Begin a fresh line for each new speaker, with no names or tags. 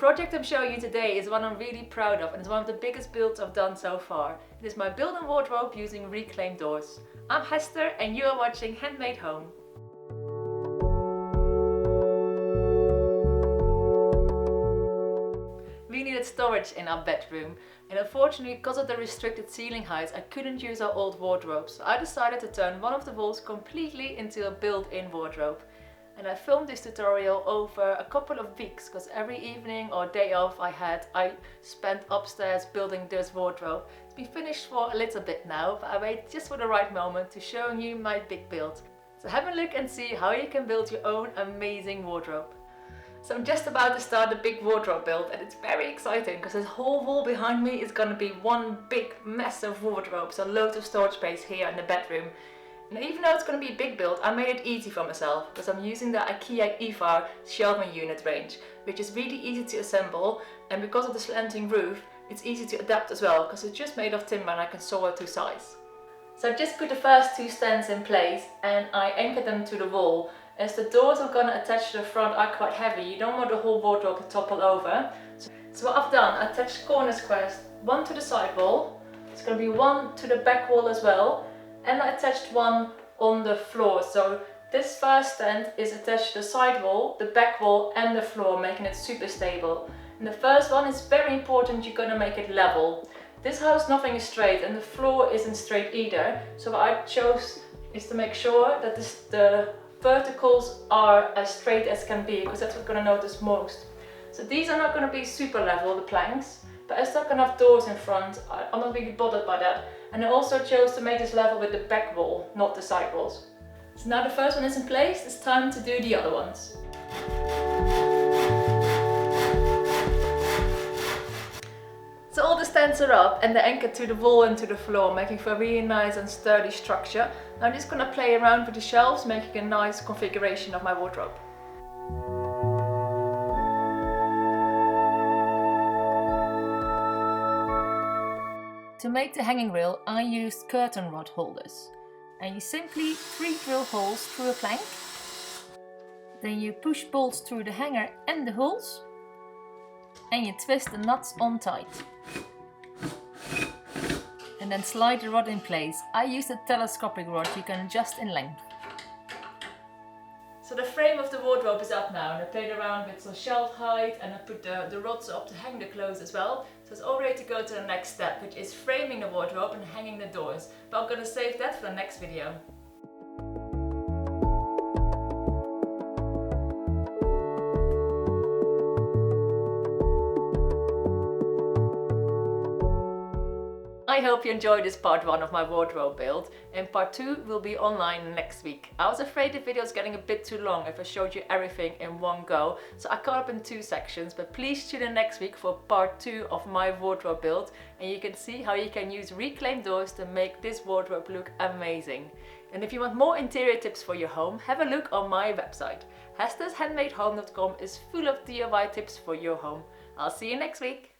project I'm showing you today is one I'm really proud of, and it's one of the biggest builds I've done so far. It is my built-in wardrobe using reclaimed doors. I'm Hester and you are watching Handmade Home. We needed storage in our bedroom, and unfortunately because of the restricted ceiling heights I couldn't use our old wardrobe, so I decided to turn one of the walls completely into a built-in wardrobe. And I filmed this tutorial over a couple of weeks because every evening or day off I spent upstairs building this wardrobe. It's been finished for a little bit now, but I wait just for the right moment to showing you my big build. So have a look and see how you can build your own amazing wardrobe. So I'm just about to start the big wardrobe build, and it's very exciting because this whole wall behind me is going to be one big massive wardrobe, so loads of storage space here in the bedroom. And even though it's going to be a big build, I made it easy for myself because I'm using the Ikea Ivar shelving unit range, which is really easy to assemble, and because of the slanting roof it's easy to adapt as well because it's just made of timber and I can saw it to size. So I've just put the first two stands in place and I anchored them to the wall. As the doors are going to attach to the front are quite heavy, you don't want the whole wardrobe to topple over. So what I've done, I attached corner squares, one to the side wall, it's going to be one to the back wall as well, and I attached one on the floor. So this first stand is attached to the side wall, the back wall and the floor, making it super stable. And the first one is very important, you're going to make it level. This house nothing is straight and the floor isn't straight either, so what I chose is to make sure that the verticals are as straight as can be, because that's what you're going to notice most. So these are not going to be super level, the planks, but as they're going to have doors in front, I'm not really bothered by that. And I also chose to make this level with the back wall, not the side walls. So now the first one is in place, it's time to do the other ones. So all the stands are up and they're anchored to the wall and to the floor, making for a really nice and sturdy structure. Now I'm just going to play around with the shelves, making a nice configuration of my wardrobe. To make the hanging rail, I used curtain rod holders. And you simply drill holes through a plank. Then you push bolts through the hanger and the holes. And you twist the nuts on tight. And then slide the rod in place. I used a telescopic rod you can adjust in length. So the frame of the wardrobe is up now, and I played around with some shelf height and I put the rods up to hang the clothes as well. So it's all ready to go to the next step, which is framing the wardrobe and hanging the doors. But I'm going to save that for the next video. I hope you enjoyed this part 1 of my wardrobe build, and part 2 will be online next week. I was afraid the video is getting a bit too long if I showed you everything in one go, so I cut up in 2 sections, but please tune in next week for part 2 of my wardrobe build, and you can see how you can use reclaimed doors to make this wardrobe look amazing. And if you want more interior tips for your home, have a look on my website. Hester'sHandmadeHome.com is full of DIY tips for your home. I'll see you next week.